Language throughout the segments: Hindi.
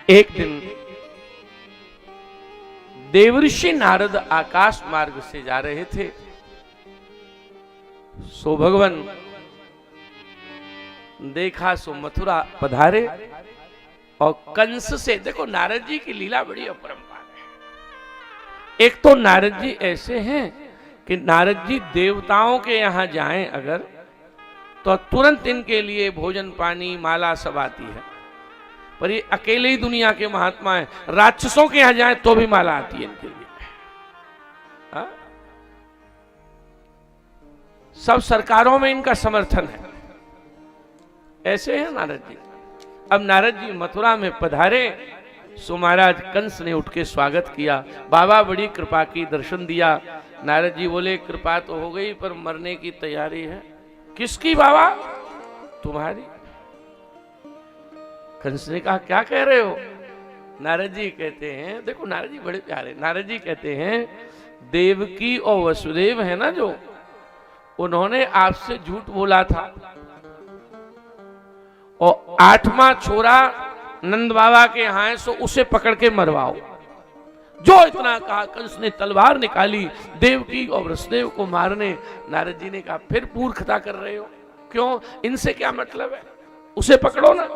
एक दिन देवर्षि नारद आकाश मार्ग से जा रहे थे। सो भगवान देखा सो मथुरा पधारे और कंस से, देखो नारद जी की लीला बड़ी अपरंपार है। एक तो नारद जी ऐसे हैं कि नारद जी देवताओं के यहां जाएं अगर, तो तुरंत इनके लिए भोजन पानी माला सब आती है। पर ये अकेले ही दुनिया के महात्मा हैं। राक्षसों के यहां जाएं तो भी माला आती है इनके लिए। हा? सब सरकारों में इनका समर्थन है। ऐसे हैं नारद जी। अब नारद जी मथुरा में पधारे, सो महाराज कंस ने उठ के स्वागत किया। बाबा बड़ी कृपा की, दर्शन दिया। नारद जी बोले कृपा तो हो गई पर मरने की तैयारी है। किसकी बाबा? तुम्हारी। कंस ने कहा क्या कह रहे हो? नारद जी कहते हैं, देखो नारद जी बड़े प्यारे। नारद जी कहते हैं देवकी और वसुदेव है ना जो, उन्होंने आपसे झूठ बोला था और 8वां छोरा नंद बाबा के यहाँ है, सो उसे पकड़ के मरवाओ। जो इतना कहा कंस ने तलवार निकाली देवकी और वसुदेव को मारने। नारद जी ने कहा फिर मूर्खता कर रहे हो, क्यों? इनसे क्या मतलब है, उसे पकड़ो ना।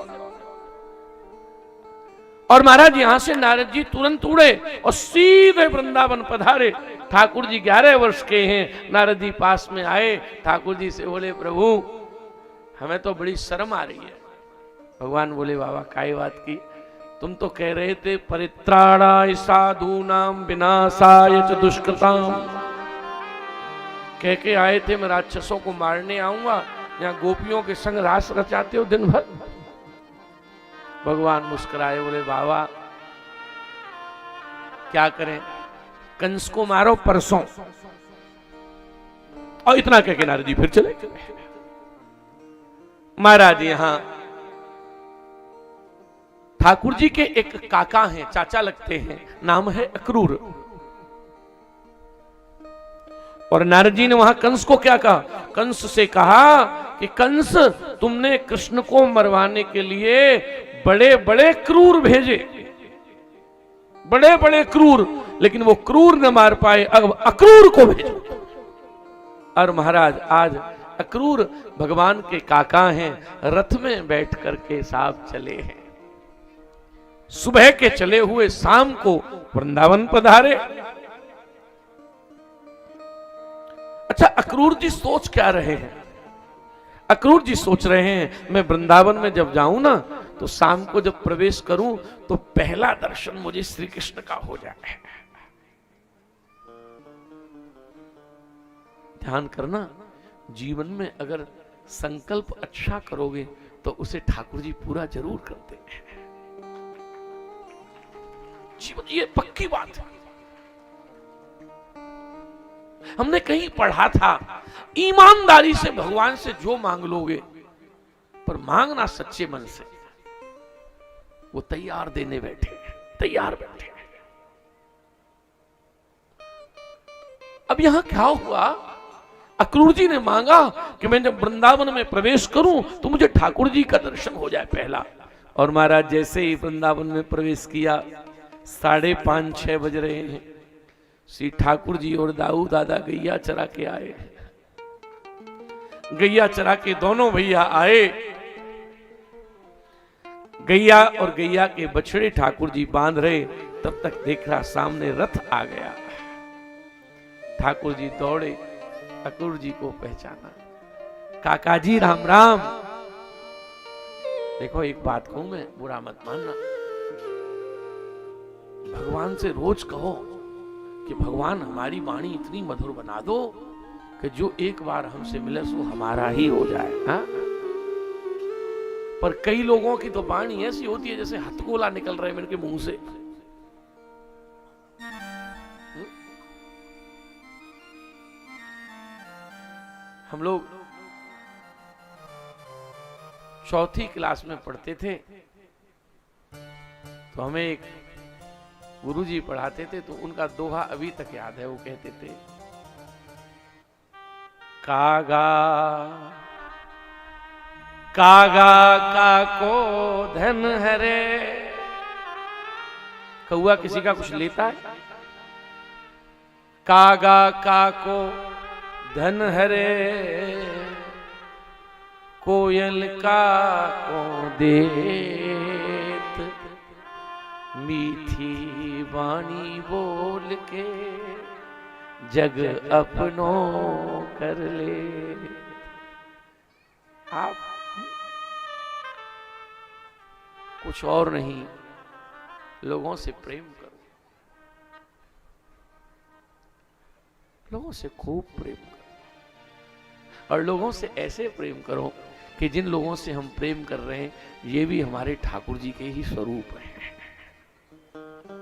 और महाराज यहां से नारद जी तुरंत उड़े और सीधे वृंदावन पधारे। ठाकुर जी 11 वर्ष के हैं। नारद जी पास में आए, ठाकुर जी से बोले प्रभु हमें तो बड़ी शर्म आ रही है। भगवान बोले बाबा काय बात की? तुम तो कह रहे थे परित्राणाय साधूनाम विनाशाय च दुष्कृताम, कह के आए थे मैं राक्षसों को मारने आऊंगा, यहाँ गोपियों के संग रास रचाते हो दिन भर। भगवान मुस्कुराए, बोले बाबा क्या करें, कंस को मारो परसों। और इतना कह के नारद जी फिर चले। महाराज यहां ठाकुर जी के एक काका हैं, चाचा लगते हैं, नाम है अक्रूर। और नारद जी ने वहां कंस को क्या कहा? कंस से कहा कि कंस तुमने कृष्ण को मरवाने के लिए बड़े बड़े क्रूर भेजे, बड़े बड़े क्रूर, लेकिन वो क्रूर न मार पाए, अब अक्रूर को भेजो। और महाराज आज अक्रूर भगवान के काका हैं, रथ में बैठ करके साहब चले हैं। सुबह के चले हुए शाम को वृंदावन पधारे। अच्छा अक्रूर जी सोच क्या रहे हैं? अक्रूर जी सोच रहे हैं मैं वृंदावन में जब जाऊं ना, तो शाम को जब प्रवेश करूं तो पहला दर्शन मुझे श्री कृष्ण का हो जाए। ध्यान करना, जीवन में अगर संकल्प अच्छा करोगे तो उसे ठाकुर जी पूरा जरूर करते हैं। जीवन ये पक्की बात है। हमने कहीं पढ़ा था ईमानदारी से भगवान से जो मांग लोगे, पर मांगना सच्चे मन से, वो तैयार देने बैठे, तैयार बैठे। अब यहां क्या हुआ? अक्रूर जी ने मांगा कि मैं जब वृंदावन में प्रवेश करूं तो मुझे ठाकुर जी का दर्शन हो जाए पहला। और महाराज जैसे ही वृंदावन में प्रवेश किया, 5:30-6 बज रहे हैं। श्री ठाकुर जी और दाऊ दादा गैया चरा के आए। गैया चरा के दोनों भैया आए। गैया और गैया के बछड़े ठाकुर जी बांध रहे, तब तक देख रहा सामने रथ आ गया। ठाकुर जी दौड़े, अक्रूर जी को पहचाना। काका जी राम राम। देखो एक बात कहूं मैं, बुरा मत मानना, भगवान से रोज कहो कि भगवान हमारी वाणी इतनी मधुर बना दो कि जो एक बार हमसे मिले सो हमारा ही हो जाए। हा? पर कई लोगों की तो वाणी ऐसी होती है जैसे हथगोला निकल रहे मेरे के मुंह से। हम लोग 4th क्लास में पढ़ते थे, तो हमें एक गुरुजी पढ़ाते थे, तो उनका दोहा अभी तक याद है। वो कहते थे कागा कागा काको धन हरे, कौआ किसी का कुछ लेता है? कागा काको धन हरे, कोयल काको देत, मीठी वाणी बोल के जग अपनो कर ले। आप कुछ और नहीं, लोगों से प्रेम करो, लोगों से खूब प्रेम करो, और लोगों से ऐसे प्रेम करो कि जिन लोगों से हम प्रेम कर रहे हैं ये भी हमारे ठाकुर जी के ही स्वरूप हैं।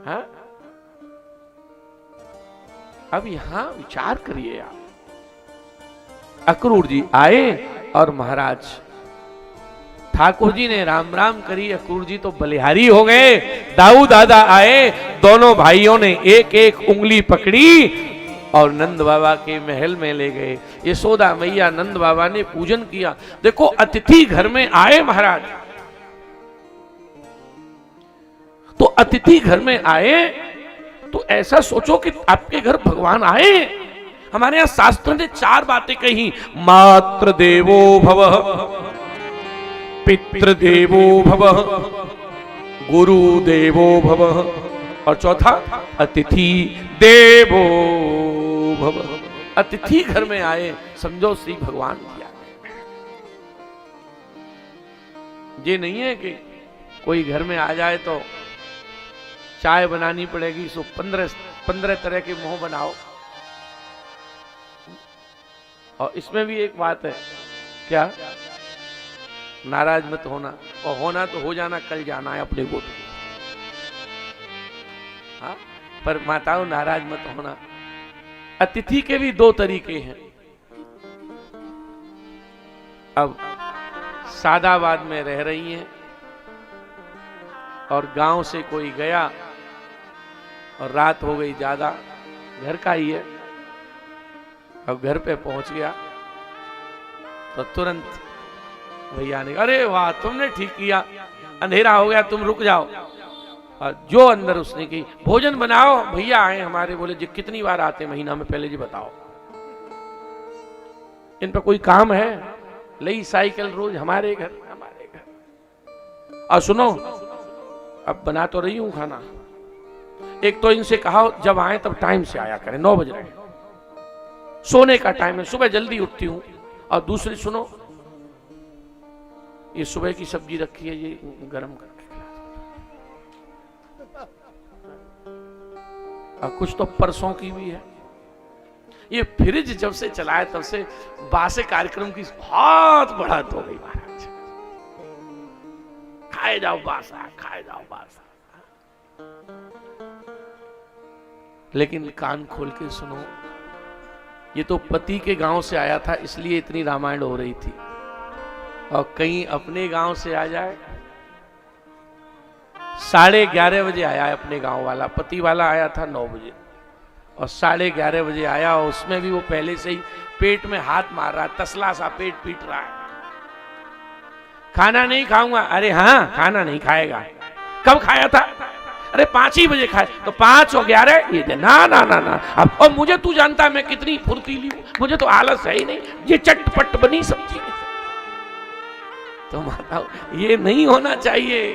हाँ? अब यहां विचार करिए आप। अक्रूर जी आए और महाराज ठाकुर जी ने राम राम करी, अक्रूर जी तो बलिहारी हो गए। दाऊ दादा आए, दोनों भाइयों ने एक एक उंगली पकड़ी और नंद बाबा के महल में ले गए। यशोदा मैया नंद बाबा ने पूजन किया। देखो अतिथि घर में आए महाराज, तो अतिथि घर में आए तो ऐसा सोचो कि आपके घर भगवान आए। हमारे यहां शास्त्र ने 4 बातें कही, मातृ देवो भवः, पितृ देवो भवः, गुरु देवो भवः, और चौथा अतिथि देवो भवः। अतिथि घर में आए, समझो श्री भगवान किया। ये नहीं है कि कोई घर में आ जाए तो चाय बनानी पड़ेगी, सो 15 तरह के मुंह बनाओ। और इसमें भी एक बात है, क्या? नाराज मत होना, और होना तो हो जाना, कल जाना है अपने को। हाँ? पर माताओं नाराज मत होना। अतिथि के भी 2 तरीके हैं। अब सादाबाद में रह रही हैं और गांव से कोई गया और रात हो गई ज्यादा, घर का ही है। अब घर पे पहुंच गया तो तुरंत भैया ने, अरे वाह तुमने ठीक किया, अंधेरा हो गया, तुम रुक जाओ। और जो अंदर उसने की, भोजन बनाओ, भैया आए हमारे। बोले जी कितनी बार आते महीना में, पहले जी बताओ, इन पर कोई काम है? लई साइकिल रोज हमारे घर। और सुनो, अब बना तो रही हूं खाना। एक तो इनसे कहा जब आए तब टाइम से आया करें, 9 बज रहे हैं, सोने का टाइम है, सुबह जल्दी उठती हूं। और दूसरी सुनो, ये सुबह की सब्जी रखी है, ये गरम करके खिला दो। और कुछ तो परसों की भी है। ये फ्रिज जब से चलाए तब से बासे कार्यक्रम की बहुत बढ़त हो गई महाराज। खाए जाओ बासा, खाए जाओ बासा। लेकिन कान खोल के सुनो, ये तो पति के गांव से आया था इसलिए इतनी रामायण हो रही थी। और कहीं अपने गांव से आ जाए, 11:30 बजे आया अपने गांव वाला, पति वाला आया था 9 बजे, और 11:30 बजे आया। और उसमें भी वो पहले से ही पेट में हाथ मार रहा है, तसला सा पेट पीट रहा है। खाना नहीं खाऊंगा। अरे हाँ, खाना नहीं खाएगा। कब खाया था? अरे 5 ही बजे खाए। तो 5 और 11 ये दे। ना ना ना ना। अब और मुझे तू जानता है मैं कितनी फुर्तीली हूं, मुझे तो आलस है ही नहीं, ये चटपट बनी सब्जी। तो माता ये नहीं होना चाहिए।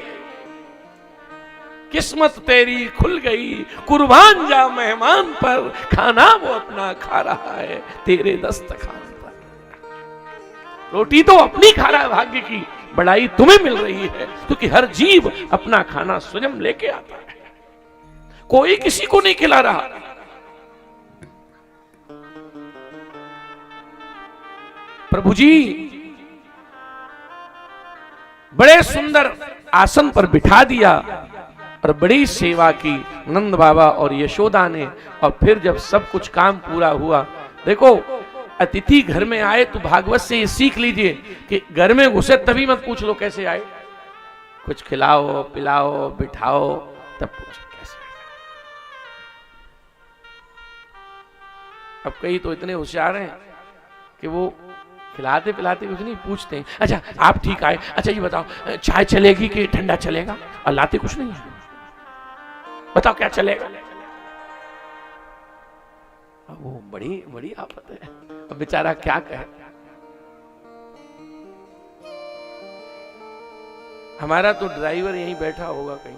किस्मत तेरी खुल गई, कुर्बान जा मेहमान पर, खाना वो अपना खा रहा है तेरे दस्तखान पर। रोटी तो अपनी खा रहा है, भाग्य की बड़ाई तुम्हें मिल रही है, क्योंकि हर जीव अपना खाना स्वयं लेके आता है, कोई किसी को नहीं खिला रहा। प्रभु जी बड़े सुंदर आसन पर बिठा दिया और बड़ी सेवा की नंद बाबा और यशोदा ने। और फिर जब सब कुछ काम पूरा हुआ, देखो अतिथि घर में आए तो भागवत से ये सीख लीजिए कि घर में घुसे तभी मत पूछ लो कैसे आए, कुछ खिलाओ पिलाओ बिठाओ तब पूछो कैसे। अब कई तो इतने होशियार हैं कि वो खिलाते पिलाते कुछ नहीं, पूछते हैं अच्छा आप ठीक आए, अच्छा ये बताओ चाय चलेगी कि ठंडा चलेगा, और लाते कुछ नहीं है। बताओ क्या चलेगा? वो बड़ी बड़ी आफत है। अब बेचारा क्या कहे। हमारा तो ड्राइवर यहीं बैठा होगा कहीं,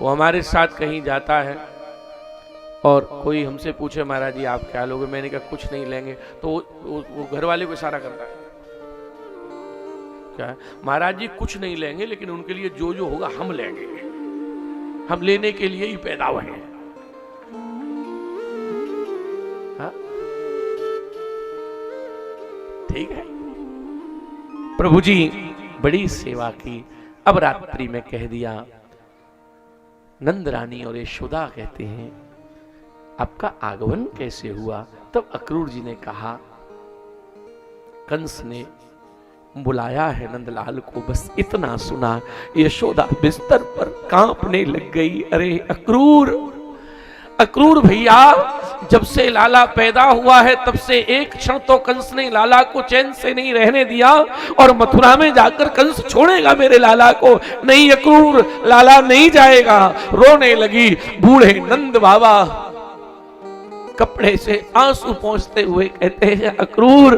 वो हमारे साथ कहीं जाता है और कोई हमसे पूछे महाराज जी आप क्या लोगे, मैंने कहा कुछ नहीं लेंगे, तो वो घर वाले को इशारा करता है क्या है, महाराज जी कुछ नहीं लेंगे लेकिन उनके लिए जो जो होगा हम लेंगे, हम लेने के लिए ही पैदा हुए हैं। हाँ? ठीक है। प्रभु जी बड़ी सेवा की। अब रात्रि में कह दिया। नंद रानी और यशोदा कहते हैं आपका आगमन कैसे हुआ? तब अक्रूर जी ने कहा कंस ने बुलाया है नंदलाल को, बस इतना सुना। यशोदा बिस्तर पर कांपने लग गई। अरे अक्रूर, अक्रूर भैया, जब से लाला पैदा हुआ है तब से एक क्षण तो कंस ने लाला को चैन से नहीं रहने दिया, और मथुरा में जाकर कंस छोड़ेगा मेरे लाला को? नहीं अक्रूर, लाला नहीं जाएगा। रोने लगी। बूढ़े नंद बाबा कपड़े से आंसू पोंछते हुए कहते हैं अक्रूर,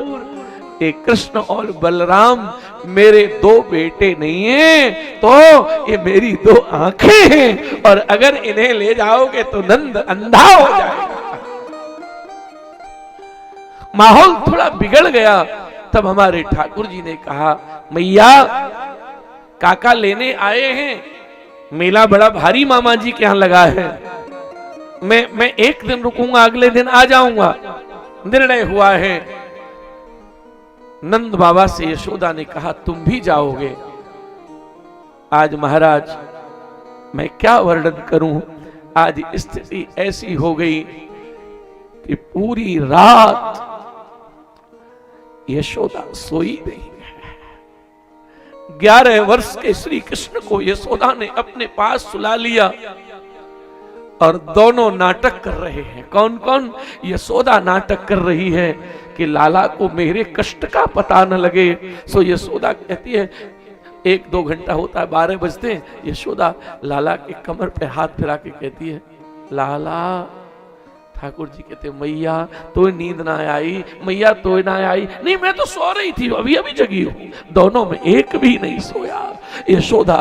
ये कृष्ण और बलराम मेरे दो बेटे नहीं हैं, तो ये मेरी दो आंखें हैं, और अगर इन्हें ले जाओगे तो नंद अंधा हो जाएगा। माहौल थोड़ा बिगड़ गया। तब हमारे ठाकुर जी ने कहा मैया काका लेने आए हैं, मेला बड़ा भारी मामा जी के यहां लगा है, मैं एक दिन रुकूंगा, अगले दिन आ जाऊंगा। निर्णय हुआ है। नंद बाबा से यशोदा ने कहा तुम भी जाओगे? आज महाराज मैं क्या वर्णन करूं, आज स्थिति ऐसी हो गई कि पूरी रात यशोदा सोई नहीं है। 11 वर्ष के श्री कृष्ण को यशोदा ने अपने पास सुला लिया और दोनों नाटक कर रहे हैं। कौन कौन? यशोदा नाटक कर रही है कि लाला को मेरे कष्ट का पता न लगे। सो यशोदा कहती है 1-2 घंटा होता है, 12 बजते हैं, यशोदा लाला के कमर पे हाथ फिरा के कहती है लाला। ठाकुर जी कहते मैया तो नींद ना आई, मैया तो ना आई। नहीं मैं तो सो रही थी, अभी अभी जगी हूं। दोनों में एक भी नहीं सोया। यशोदा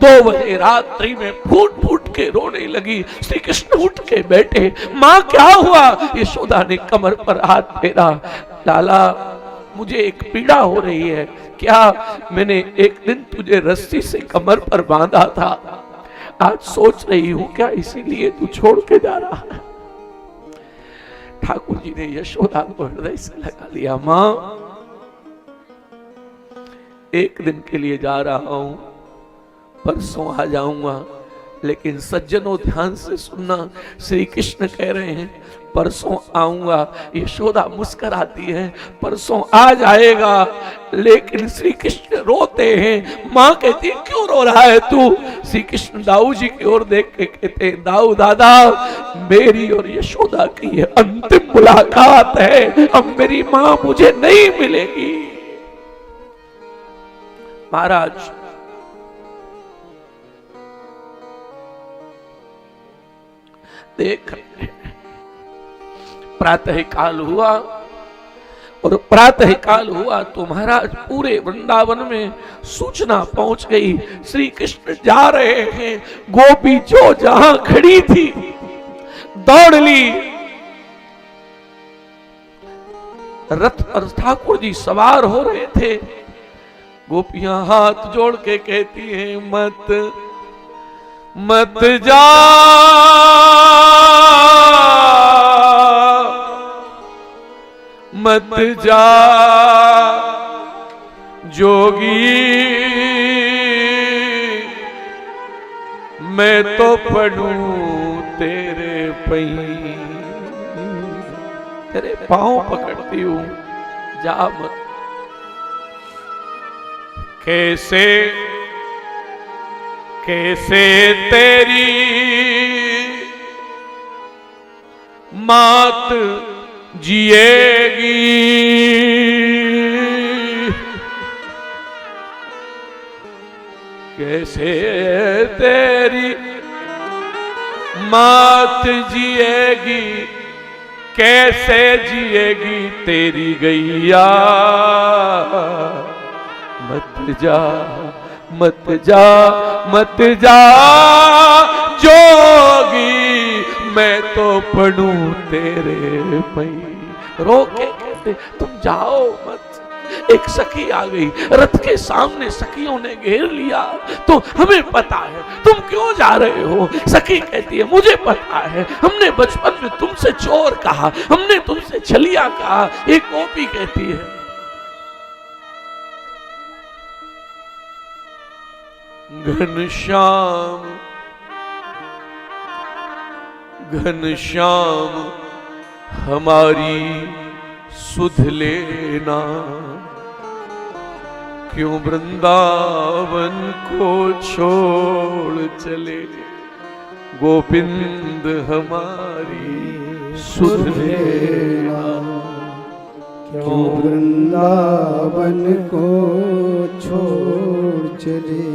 2 बजे रात्रि में फूट फूट के रोने लगी। श्री कृष्ण उठ के बैठे। माँ क्या हुआ? यशोदा ने कमर पर हाथ फेरा। लाला मुझे एक पीड़ा हो रही है। क्या? मैंने एक दिन तुझे रस्सी से कमर पर बांधा था, आज सोच रही हूं क्या इसीलिए तू छोड़ के जा रहा है? ठाकुर जी ने यशोदा को हृदय से लगा लिया। मां एक दिन के लिए जा रहा हूं, परसों आ जाऊंगा, लेकिन सज्जनों ध्यान से सुनना, श्री कृष्ण कह रहे हैं परसों आऊंगा। यशोदा मुस्कुराती है, परसों आ जाएगा, लेकिन श्री कृष्ण रोते हैं। मां कहती है क्यों रो रहा है तू? श्री कृष्ण दाऊ जी की ओर देख के कहते हैं दाऊ दादा, मेरी और यशोदा की ये अंतिम मुलाकात है, अब मेरी मां मुझे नहीं मिलेगी। महाराज देख प्रातः काल हुआ, और प्रातः काल हुआ तो महाराज पूरे वृंदावन में सूचना पहुंच गई श्री कृष्ण जा रहे हैं। गोपी जो जहां खड़ी थी दौड़ ली। रथ पर ठाकुर जी सवार हो रहे थे। गोपियां हाथ जोड़ के कहती हैं मत मत जा मत जा जोगी, मैं तो पढ़ूं तेरे पई, तेरे पांव पकड़ती हूं, जा मत। कैसे कैसे तेरी मात जिएगी, कैसे तेरी मात जिएगी कैसे जिएगी तेरी गैया, मत जा मत जा मत जा जोगी, मैं तो पढ़ूं तेरे पई। रो के कहते तुम जाओ मत। एक सखी आ गई, रथ के सामने सखियों ने घेर लिया, तो हमें पता है तुम क्यों जा रहे हो। सखी कहती है मुझे पता है, हमने बचपन में तुमसे चोर कहा, हमने तुमसे छलिया कहा। एक गोपी कहती है घनश्याम घनश्याम हमारी सुध लेना, क्यों वृंदावन को छोड़ चले, गोविंद हमारी सुध लेना, क्यों वृंदावन को छोड़ चले,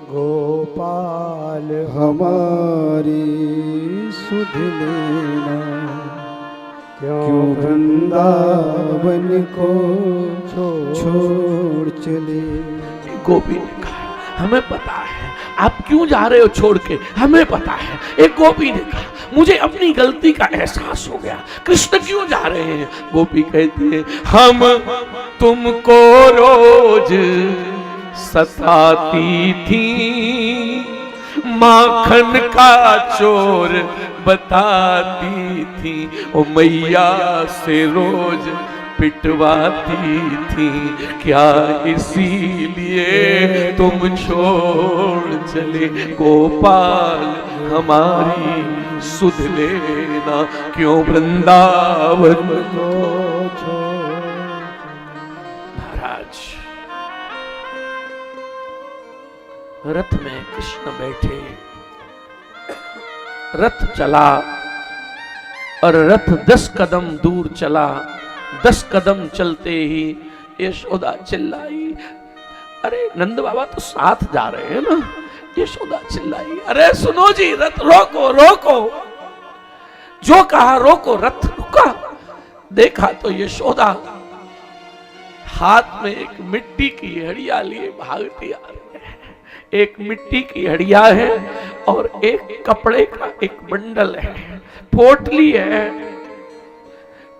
गोपाल हमारी सुध लेना, क्यों वृंदावन को छोड़ चले। गोपी ने कहा हमें पता है आप क्यों जा रहे हो छोड़ के, हमें पता है। एक गोपी ने कहा मुझे अपनी गलती का एहसास हो गया, कृष्ण क्यों जा रहे हैं। गोपी कहती है हम तुमको रोज सताती थी, माखन का चोर बताती थी, ओ मैया से रोज पिटवाती थी, क्या इसीलिए तुम छोड़ चले, गोपाल हमारी सुध लेना, क्यों वृंदावन को छोड़। महाराज रथ में कृष्ण बैठे, रथ चला और रथ 10 कदम दूर चला। 10 कदम चलते ही यशोदा चिल्लाई, अरे नंद बाबा तो साथ जा रहे हैं ना। यशोदा चिल्लाई, अरे सुनो जी रथ रोको रोको। जो कहा रोको, रथ रुका। देखा तो यशोदा हाथ में एक मिट्टी की हड़िया लिए भागती आ रही है। एक मिट्टी की हड़िया है और एक कपड़े का एक बंडल है, पोटली है।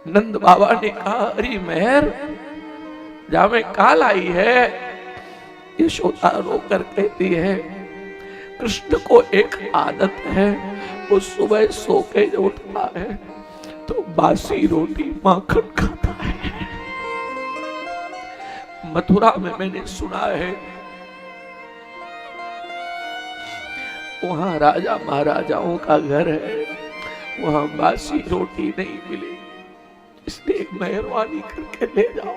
नंद बाबा ने कहा अरे मेहर जा में काल आई है। यशोदा रोकर कहती है कृष्ण को एक आदत है, वो सुबह सो के उठता है तो बासी रोटी माखन खाता है। मथुरा में मैंने सुना है वहां राजा महाराजाओं का घर है, वहां बासी रोटी नहीं मिलेगी, इसलिए एक मेहरबानी करके ले जाओ।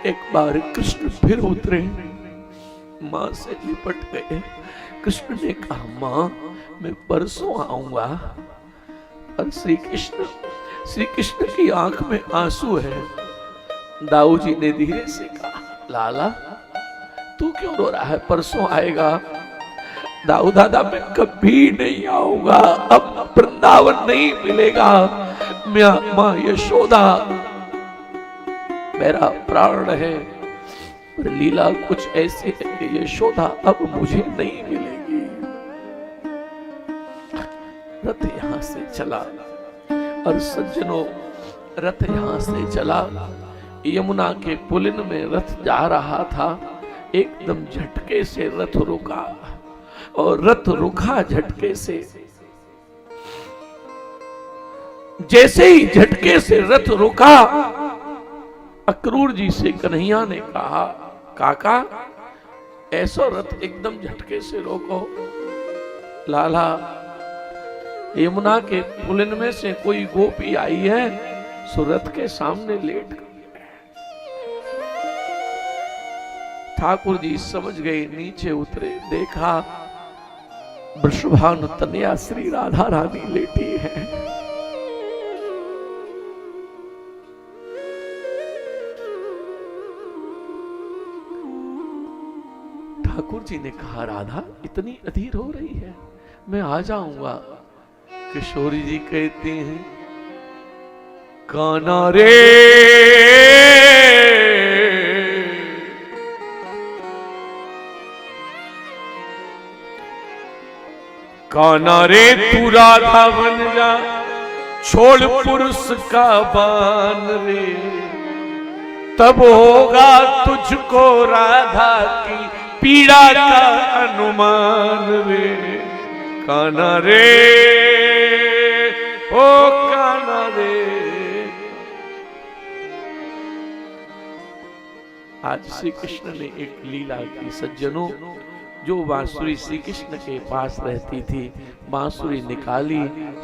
एक बार कृष्ण फिर उतरे, मां से लिपट गए। कृष्ण ने कहा मां मैं परसों आऊंगा। और श्री कृष्ण की आंख में आंसू है। दाऊ जी ने धीरे से कहा लाला तू क्यों रो रहा है, परसों आएगा। दाऊ दादा मैं कभी नहीं आऊंगा, अब वृंदावन नहीं मिलेगा। मां यशोदा मेरा प्राण है, पर लीला कुछ ऐसी है कि यशोदा अब मुझे नहीं मिलेगी। रथ यहां से चला और सज्जनों रथ यहां से चला, यमुना के पुलिन में रथ जा रहा था। एकदम झटके से रथ रुका और रथ रुका झटके से। जैसे ही झटके से रथ रुका, अक्रूर जी से कन्हैया ने कहा काका ऐसा रथ एकदम झटके से रोको। लाला यमुना के पुलिन में से कोई गोपी आई है, सो रथ के सामने लेट गई। ठाकुर जी समझ गए, नीचे उतरे, देखा वृषभानु तनया श्री राधा रानी लेटी है। ठाकुर जी ने कहा राधा इतनी अधीर हो रही है, मैं आ जाऊंगा। किशोरी जी कहते हैं कान्हा रे कान्हा रे तू राधा बन जा, छोड़ पुरुष का बान रे, तब होगा तुझको राधा की पीड़ा का अनुमान रे। कान्हा रे ओ कान्हा रे। आज श्री कृष्ण ने एक लीला की सज्जनों, जो बांसुरी श्री कृष्ण के पास रहती थी, बांसुरी निकाली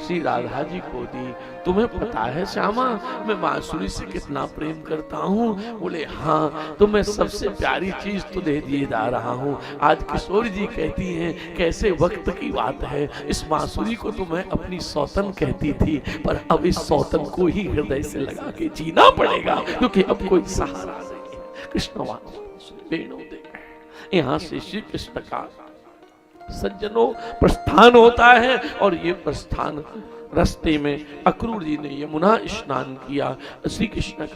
श्री राधा जी को दी। तुम्हें पता है श्यामा, मैं बांसुरी से कितना प्रेम करता हूँ। बोले हाँ, तो मैं सबसे प्यारी चीज तो दे दिए जा रहा हूँ। आज किशोरी जी कहती हैं कैसे वक्त की बात है, इस बांसुरी को तो मैं अपनी सौतन कहती थी, पर अब इस सौतन को ही हृदय से लगा के जीना पड़ेगा, क्योंकि अब कोई सहारा नहीं है। कृष्ण वेणु दे। यहाँ से श्री कृष्ण का सज्जनों प्रस्थान होता है, और ये प्रस्थान रास्ते में अक्रूर जी ने यमुना स्नान किया। श्री कृष्ण का